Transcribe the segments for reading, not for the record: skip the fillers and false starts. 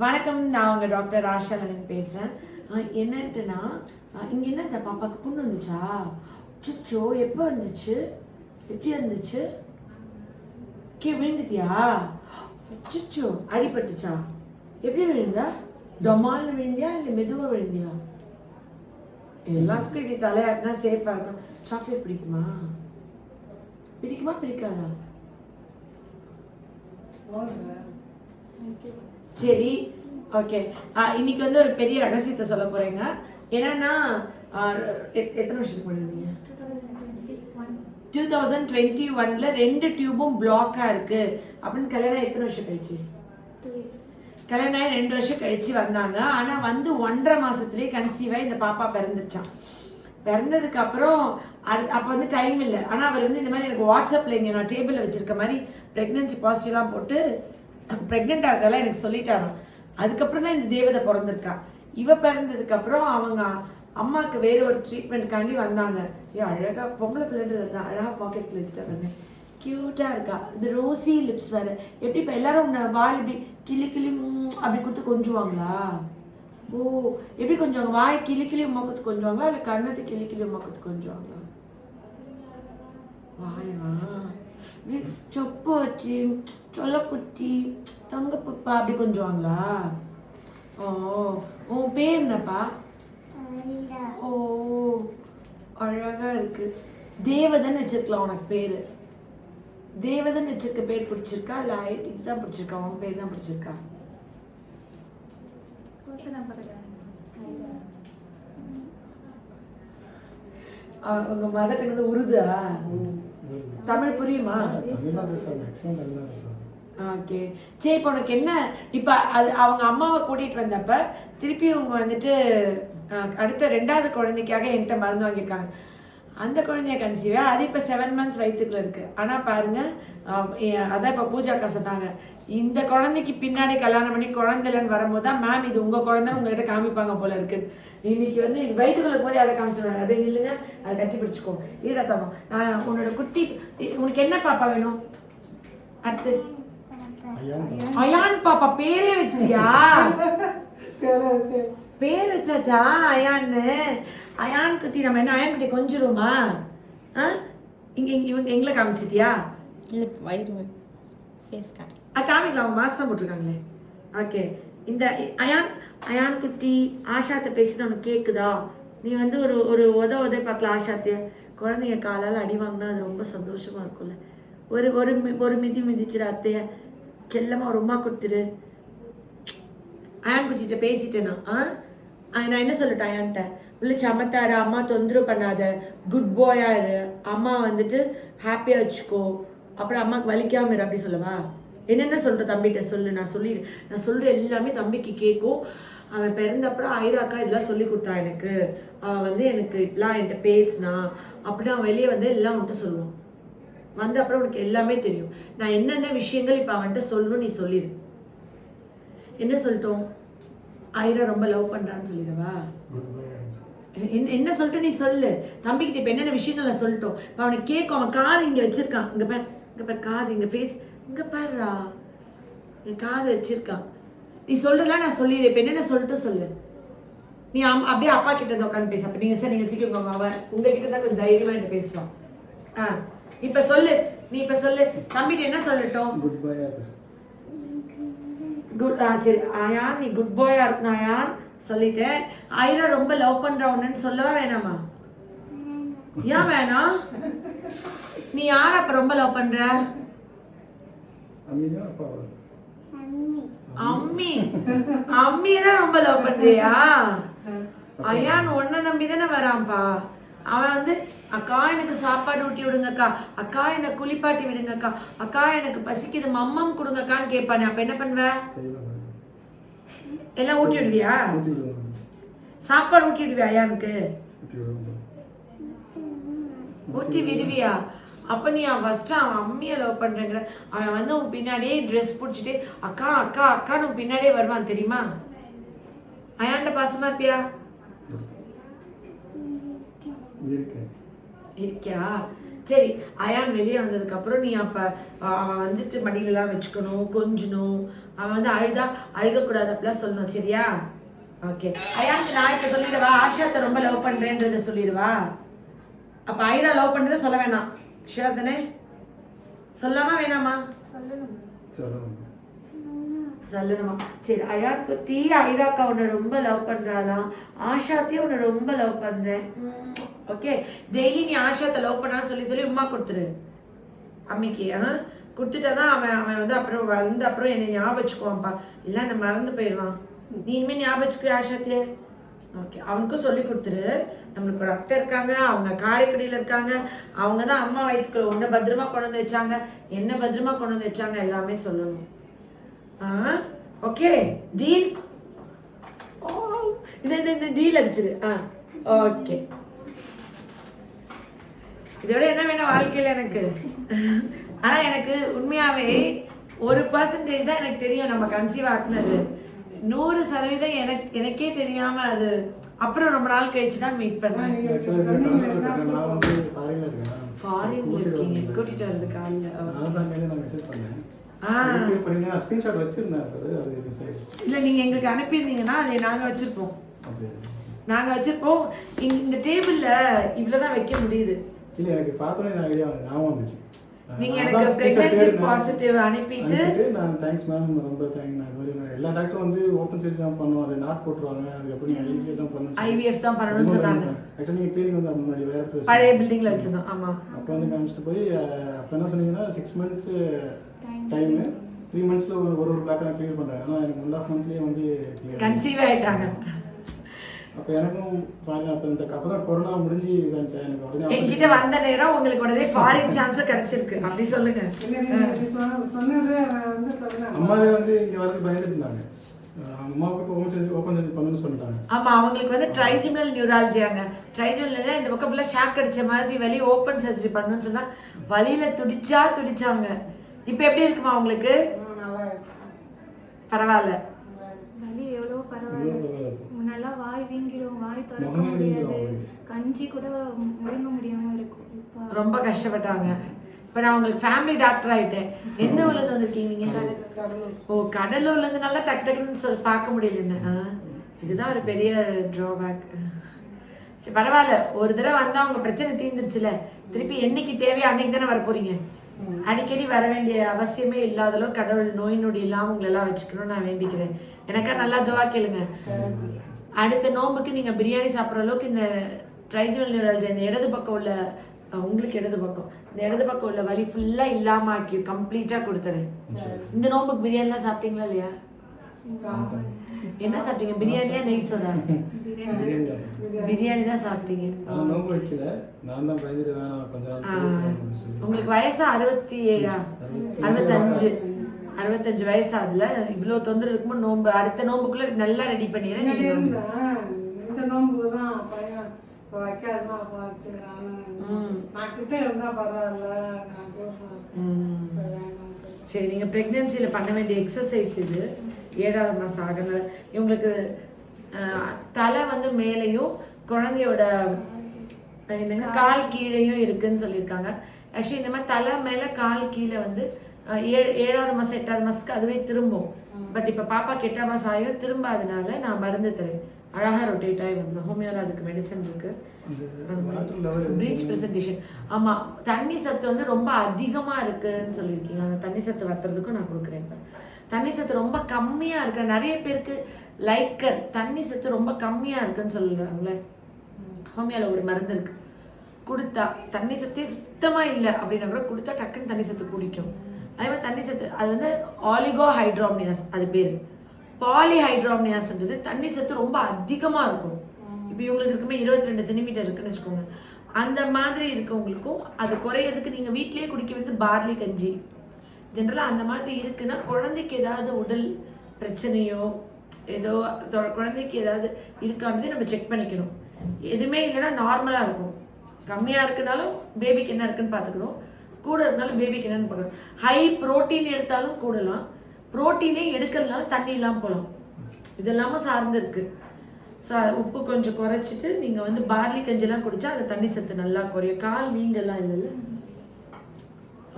வணக்கம், நான் உங்கள் டாக்டர் ஆஷா நலன் பேசுகிறேன். என்னன்ட்டுனா இங்கே என்ன இந்த பாப்பாவுக்கு புண்ணு வந்துச்சா? சுச்சோ, எப்போ வந்துச்சு? எப்படி வந்துச்சு? விழுந்துட்டியா? சுச்சோ, அடிபட்டுச்சா? எப்படி விழுந்தா? டொமால்னு விழுந்தியா இல்லை மெதுவாக விழுந்தியா? எல்லாத்துக்கும் இப்படி தலையாட்டினா சேஃபாக இருக்கும். சாக்லேட் பிடிக்குமா? பிடிக்காதா? சரி, ஓகே. இன்னைக்கு வந்து ஒரு பெரிய ரகசியத்தை சொல்ல போறேங்க. என்னன்னா, எத்தனை வருஷத்துக்கு முன்னாடி? 2021ல 2 டியூபும் பிளாக்கா இருக்கு அப்படின்னு கல்யாணம் எத்தனை வருஷம் கழிச்சு? கல்யாணம் ஆகி 2 வருஷம் கழிச்சு வந்தாங்க. ஆனா வந்து 1.5 மாசத்துலயே கன்சீவா இந்த பாப்பா பிறந்துச்சான். பிறந்ததுக்கு அப்புறம் அப்போ வந்து டைம் இல்லை. ஆனால் அவர் வந்து இந்த மாதிரி எனக்கு வாட்ஸ்அப்பில் இங்கே நான் டேபிளில் வச்சிருக்க மாதிரி ப்ரெக்னென்சி பாசிட்டிவ்லாம் போட்டு ப்ரெக்னெண்ட்டாக இருக்கலாம் எனக்கு சொல்லிட்டாராம். அதுக்கப்புறம் தான் இந்த தேவதை பிறந்திருக்கா. இவ பிறந்ததுக்கப்புறம் அவங்க அம்மாவுக்கு வேறு ஒரு ட்ரீட்மெண்ட்காண்டி வந்தாங்க. அழகாக பொம்பளை பிள்ளைன்றது தான் அழகாக பாக்கெட்டில் வச்சுட்டாங்க. க்யூட்டாக இருக்கா. இந்த ரோசி லிப்ஸ் வேறு. எப்படி இப்போ எல்லாரும் வால் இப்படி கிளி அப்படி கொடுத்து கொஞ்சுவாங்களா? ஓ, எப்படி கொஞ்சம் வாய் கிளி உமா குத்து கொஞ்சுவாங்களா இல்லை கண்ணத்து கிளி உமா குத்து கொஞ்சுவாங்களா? வாயவா சொப்பு வச்சு சொல்ல குத்தி தங்க பப்பா அப்படி கொஞ்சுவாங்களா? ஓ, உன் பேர் என்னப்பா? ஓ, அழகா இருக்கு. தேவதன் வச்சிருக்கலாம் உனக்கு பேரு. தேவதன் வச்சிருக்க பேர் பிடிச்சிருக்கா இல்லை இதுதான் பிடிச்சிருக்கா? உன் பேர் தான் பிடிச்சிருக்கா? உங்க மதத்துக்கு வந்து உருதா? தமிழ் புரியுமா? ஓகே, சரி. இப்போ உனக்கு என்ன? இப்போ அது அவங்க அம்மாவை கூட்டிகிட்டு வந்தப்ப திருப்பி அவங்க வந்துட்டு அடுத்த 2வது குழந்தைக்காக என்கிட்ட மருந்து வாங்கியிருக்காங்க. அந்த குழந்தைய கன்சீவா அது இப்போ 7 months வயிற்றுக்குள்ள இருக்குது. ஆனால் பாருங்கள், அதான் இப்போ பூஜாக்கா சொன்னாங்க, இந்த குழந்தைக்கு பின்னாடி கல்யாணம் பண்ணி குழந்தைலன்னு வரும்போது தான் மேம் இது உங்கள் குழந்தைன்னு உங்கள்கிட்ட காமிப்பாங்க போல இருக்குது. இன்னைக்கு வந்து வயிற்றுக்குள்ள போதே அதை காமிச்சிடுவாங்க. அப்படின்னு இல்லைங்க, அதை கட்டி பிடிச்சிக்கோ. ஈடத்தம் நான் உன்னோட குட்டி. உனக்கு என்ன பாப்பா வேணும்? அடுத்து அயான் பாப்பா. பேரே வச்சிருக்கியா? பேர் வச்சாச்சா அயான்னு? அயான் குட்டி. நம்ம என்ன அயான் குட்டி கொஞ்சிருமா? இவங்க எங்களை காமிச்சிட்டியா? இல்லை, வயிறு ஃபேஸ் காமிக்கலாம். அவங்க மாஸ்க் தான் போட்டிருக்காங்களே. ஓகே, இந்த அயான் குட்டி ஆஷாத்தை பேசிட்டு உனக்கு கேட்குதா? நீ வந்து ஒரு உத பார்க்கலாம் ஆஷாத்தைய. குழந்தைங்க காலால் அடி வாங்கினா அது ரொம்ப சந்தோஷமா இருக்கும்ல. ஒரு மிதி மிதிச்சிரு அத்தைய. செல்லமாக ஒரு உமா கொடுத்துரு. அயான் குட்டிகிட்ட பேசிட்டேனா? நான் என்ன சொல்லட்டேன் அயான்ட்ட? உள்ள சமத்தாரு, அம்மா தொந்தரவு பண்ணாத, குட் பாயா இரு, அம்மா வந்துட்டு ஹாப்பியாக வச்சுக்கோ, அப்புறம் அம்மாவுக்கு வலிக்காம இரு அப்படி சொல்லவா? என்னென்ன சொல்கிற தம்பிகிட்ட சொல்லு. நான் சொல்கிற எல்லாமே தம்பிக்கு கேட்கும். அவன் பிறந்தப்புறம் ஐராக்கா இதெல்லாம் சொல்லி கொடுத்தான் எனக்கு. அவன் வந்து எனக்கு இப்படிலாம் என்கிட்ட பேசினா அப்படி அவன் வெளியே வந்து எல்லாம் வந்துட்டு சொல்லுவான். வந்த அப்புறம் உனக்கு எல்லாமே தெரியும். நான் என்னென்ன விஷயங்கள் இப்போ அவன்கிட்ட சொல்லணும் நீ சொல்லிடு. என்ன சொல்லிட்டோம்? ஐரா ரொம்ப லவ் பண்ணுறான்னு சொல்லிடுவா? என்ன சொல்லிட்டு நீ சொல்லு. தம்பிக்கிட்ட இப்போ என்னென்ன விஷயங்கள் நான் சொல்லிட்டோம். இப்போ அவனுக்கு கேட்கும். அவன் காது இங்கே வச்சிருக்கான். இங்கே பாரு காது, இங்கே ஃபேஸ், இங்கே பாருடா, என் காது வச்சிருக்கான். நீ சொல்றதுலாம் நான் சொல்லிடு. இப்போ என்னென்ன சொல்லிட்டு சொல்லு. நீ அப்படியே அப்பா கிட்ட இருந்து உட்காந்து பேச. அப்போ நீங்கள் சார் நீங்கள் தூக்கி அவன் உங்ககிட்ட தான் கொஞ்சம் தைரியமாக என்கிட்ட பேசுவான். இப்போ சொல்லு. நீ இப்போ சொல்லு. தம்பிட்டு என்ன சொல்லட்டும்? குட். சரி அயான், நீ குட் பாயா இருக்கணும் அயான் சொல்லிட்டேன். ஐரா ரொம்ப லவ் பண்ற உடனே சொல்லவா வேணாமா? ஏன் வேணாம்? நீ யார அப்ப ரொம்ப லவ் பண்ற? அம்மி. அம்மியதான் ரொம்ப லவ் பண்றியா? அயான் உன்னை நம்பி தானே வரான்பா. அவன் வந்து அக்கா எனக்கு சாப்பாடு ஊட்டி விடுங்கக்கா, அக்கா எனக்கு குளிப்பாட்டி விடுங்கக்கா, அக்கா எனக்கு பசிக்குது மம்மம் கொடுங்கக்கான்னு கேட்பானே. அப்ப என்ன பண்ணுவ? எல்லாம் ஊட்டி விடுவியா? சாப்பாடு ஊட்டி விடுவியா அயானுக்கு? ஊட்டி விடுவியா? அப்ப நீ ஃபர்ஸ்ட் அவன் அம்மியை லவ் பண்றேங்கிற. அவன் வந்து உன் பின்னாடியே ட்ரெஸ் பிடிச்சிட்டு அக்கா அக்கா அக்கான்னு உன் பின்னாடியே வருவான் தெரியுமா? அயான்ட பாசமா இருப்பியா? இருக்கியா? சரி, அயான் வெளியே வந்ததுக்கப்புறம் நீ அப்போ அவன் வந்துட்டு மடியிலலாம் வச்சுக்கணும், கொஞ்சணும். அவன் வந்து அழுகக்கூடாது அப்படிலாம் சொல்லணும், சரியா? ஓகே. அயானுக்கு நான் இப்போ சொல்லிடுவா, ஆஷாத்தை ரொம்ப லவ் பண்ணுறேன்றதை சொல்லிடுவா. அப்போ ஐரா லவ் பண்ணுறதை சொல்ல வேணாம், ஷியோர் தானே? சொல்லாமா வேணாமா? சொல்லணுமா? சரி, அயான் குட்டி ஐராக்கா உன்னை ரொம்ப லவ் பண்ணுறாளாம், ஆஷாத்தையும் உன்னை ரொம்ப லவ் பண்ணுறேன். ஓகே, டெய்லி நீ ஆஷாத்தை லவ் பண்ணான்னு சொல்லி சொல்லி உமா கொடுத்துரு அம்மிக்கு. கொடுத்துட்டா தான் அவன் வந்து அப்புறம் வந்து அப்புறம் என்னை ஞாபகம் வச்சுக்குவான்ப்பா, இல்லை என்னை மறந்து போயிடுவான். நீ இனிமேல் ஞாபகம் வச்சுக்குவியா ஆஷாத்தையே? ஓகே, அவனுக்கும் சொல்லி கொடுத்துரு. நம்மளுக்கு ஒரு அத்தை இருக்காங்க, அவங்க காரைக்குடியில் இருக்காங்க, அவங்க தான் அம்மா வயிற்றுக்குள்ள ஒன்றை பத்திரமா கொண்டு வந்து வச்சாங்க, என்ன பத்திரமா கொண்டு வந்து வச்சாங்க, எல்லாமே சொல்லணும். Okay, deal. இந்த டீல் அடிச்சிரு. ஓகே, இதோட என்ன வேணும் வாழ்க்கையில் எனக்கு? ஆனால் எனக்கு உண்மையாகவே 1% தான் எனக்கு தெரியும் நம்ம கன்சீவ் ஆக்குனது. 100% எனக்கே தெரியாம அது அப்புறம் ரொம்ப நாள் கழிச்சு தான் மீட் பண்ணேன். ஃபாரின்ல இருக்கீங்க, கூட்டிட்டு வரது காலைல. இல்ல நீங்க எங்களுக்கு அனுப்பியிருந்தீங்கன்னா அதை நாங்க வச்சிருப்போம். இந்த டேபிள்ல இவ்வளவுதான் வைக்க முடியுது. இல்ல எனக்கு பார்த்தோனே ஞாபகம் வந்துச்சு. நீங்க எனக்கு பிரெக்னன்சி பாசிட்டிவ் அனுப்பிட்டு நான் தேங்க்ஸ் மேம், ரொம்ப தேங்க்ஸ். நான் இது மாதிரி எல்லா டாக்டரும் வந்து ஓப்பன் சர்ஜரி தான் பண்ணுவோம், அதை நாட் போட்டுருவாங்க, அதுக்கப்புறம் நீங்க ஐவிஎஃப் தான் பண்ணணும், ஐவிஎஃப் தான் பண்ணணும்னு சொன்னாங்க. ஆக்சுவலி நீங்க கிளினிக் வந்து முன்னாடி வேற இடத்துல பழைய பில்டிங்ல வச்சிருந்தோம். ஆமா, அப்போ வந்து காமிச்சிட்டு போய் அப்போ என்ன சொன்னீங்கன்னா 6 months டைம், 3 monthsல ஒரு பிளாக் நான் கிளியர் பண்றேன். ஆனால் எனக்கு 1.5 monthலயே வந்து கன்சீவ் ஆயிட்டாங்க. அப்போ எனக்கும் பாருங்க, அப்போ இந்த அப்பதான் கொரோனா முடிஞ்சு இதாச்சு. எனக்கு உடனே என்கிட்ட வந்த நேரம் உங்களுக்கு உடனே ஃபாரின் சான்ஸ் கிடைச்சிருக்கு, அப்படி சொல்லுங்க. அம்மாவே வந்து இங்க வரது பயந்துட்டு இருந்தாங்க, அம்மாவுக்கு ஓப்பன் சர்ஜரி பண்ணணும்னு சொல்லிட்டாங்க. ஆமா, அவங்களுக்கு வந்து ட்ரைஜிமினல் நியூராலஜியாங்க. ட்ரைஜிமினல் இந்த பக்கம் ஃபுல்லா ஷாக் அடிச்ச மாதிரி வெளியே ஓப்பன் சர்ஜரி பண்ணணும்னு சொன்னா வலியில துடிச்சாங்க. இப்போ எப்படி இருக்குமா உங்களுக்கு? பரவாயில்ல, வலி எவ்வளோ பரவாயில்ல. முன்னெல்லாம் வாய் வீங்கிடும், வாய் திறக்க முடியாது, கஞ்சி கூட முழுங்க முடியாம இருக்கும். இப்போ ரொம்ப கஷ்டப்பட்டாங்க. இப்போ நான் உங்களுக்கு ஃபேமிலி டாக்டர் ஆயிட்டேன். எந்த ஊர்ல வந்திருக்கீங்க நீங்க? ஓ, கடலூர்ல இருந்து நல்லா டக்குன்னு சொல்லி பார்க்க முடியல. இதுதான் ஒரு பெரிய டிராபேக். சரி, பரவாயில்ல, ஒரு தடவை வந்தா உங்க பிரச்சனை தீர்ந்துருச்சுல, திருப்பி என்னைக்கு தேவையோ அன்னைக்கு தானே வர போறீங்க. அடிக்கடி வர வேண்டிய அவசியமே இல்லாத அளவு கடவுள் நோய் நொடி இல்லாமல் உங்களெல்லாம் வச்சுக்கணும்னு நான் வேண்டிக்கிறேன். எனக்கா நல்லா துவா கேளுங்க. அடுத்த நோம்புக்கு நீங்க பிரியாணி சாப்பிட்ற அளவுக்கு இந்த ட்ரைஜிமினல் நியூராலஜி இந்த இடது பக்கம் உள்ள உங்களுக்கு இந்த இடது பக்கம் உள்ள வலி ஃபுல்லா இல்லாம ஆக்கி கம்ப்ளீட்டா கொடுத்துறேன். இந்த நோம்புக்கு பிரியாணிலாம் சாப்பிட்டீங்களா இல்லையா? என்ன சாப்பிட்டீங்க? பிரியாணியா நெய் சோடா? பிரியாணி தான் சாப்பிட்டீங்க. உங்களுக்கு வயசு 67? 65 வயசு. அதுல இவ்வளவு தொந்தரவு இருக்கும்போது நோம்பு அடுத்த நோம்புக்குள்ள நல்லா ரெடி பண்ணிடுறேன். சரி, நீங்க பிரெக்னன்சில பண்ண வேண்டிய எக்ஸசைஸ் இது. 7ஆவது மாசம் ஆகனால இவங்களுக்கு தலை வந்து மேலையும் குழந்தையோட என்னங்க கால் கீழேயும் இருக்குன்னு சொல்லியிருக்காங்க. ஆக்சுவலி இந்த மாதிரி தலை மேலே கால் கீழே வந்து 7ஆவது மாதம் 8ஆவது மாதத்துக்கு அதுவே திரும்பும். பட் இப்போ பாப்பாக்கு 8ஆம் மாதம் ஆகியும் திரும்பாதனால நான் மருந்து தரேன். அழகாக ரொட்டேட் ஆகி வந்துடும். ஹோமியோவில் அதுக்கு மெடிசன் இருக்கு. Preach presentation. ஆமாம், தண்ணி சத்து வந்து ரொம்ப அதிகமாக இருக்குன்னு சொல்லியிருக்கீங்க. அந்த தண்ணி சத்து வத்துறதுக்கும் நான் கொடுக்குறேன். இப்போ தண்ணி சத்து ரொம்ப கம்மியாக இருக்கு. நிறைய பேருக்கு லைக்கர் தண்ணி சத்து ரொம்ப கம்மியாக இருக்குன்னு சொல்கிறாங்களே. ஹோமியோவில் ஒரு மருந்து இருக்கு, கொடுத்தா தண்ணி சத்தே சுத்தமாக இல்லை அப்படின்னா கூட கொடுத்தா டக்குன்னு தண்ணி சத்து குடிக்கும். அதே மாதிரி தண்ணி சத்து அது வந்து ஆலிகோஹைட்ராம்னியாஸ் அது பேர். பாலிஹைட்ராம்னியாஸ்ன்றது தண்ணி சத்து ரொம்ப அதிகமாக இருக்கும். இப்போ இவங்களுக்கு இருக்குமே 22 சென்டிமீட்டர் இருக்குன்னு வச்சுக்கோங்க. அந்த மாதிரி இருக்கவங்களுக்கும் அது குறையிறதுக்கு நீங்கள் வீட்டிலேயே குடிக்க வேண்டியது பார்லி கஞ்சி. ஜென்ரலாக அந்த மாதிரி இருக்குன்னா குழந்தைக்கு ஏதாவது உடல் பிரச்சனையோ ஏதோ குழந்தைக்கு ஏதாவது இருக்கானதே நம்ம செக் பண்ணிக்கணும். எதுவுமே இல்லைன்னா நார்மலாக இருக்கும். கம்மியாக இருக்குனாலும் பேபிக்கு என்ன இருக்குன்னு பார்த்துக்கணும். கூட இருந்தாலும் பேபிக்கு என்னென்னு பார்க்கணும். ஹை ப்ரோட்டீன் எடுத்தாலும் கூடலாம், ப்ரோட்டீனே எடுக்கலனாலும் தண்ணி இல்லாமல் போகலாம். இதெல்லாமும் சார்ந்து இருக்குது. ஸோ உப்பு கொஞ்சம் குறைச்சிட்டு நீங்கள் வந்து பார்லி கஞ்சிலாம் குடித்தா அந்த தண்ணி சத்து நல்லா குறையும். கால் வீங்கெல்லாம் இல்லைல்ல.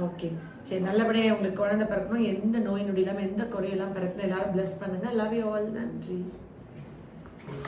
ஓகே சரி, நல்லபடியாக உங்களுக்கு குழந்தை பிறக்கணும், எந்த நோய் நொடி இல்லாமல் எந்த குறையெல்லாம் பிறக்கணும், எல்லாரும் bless பண்ணுங்க. Love you all. நன்றி.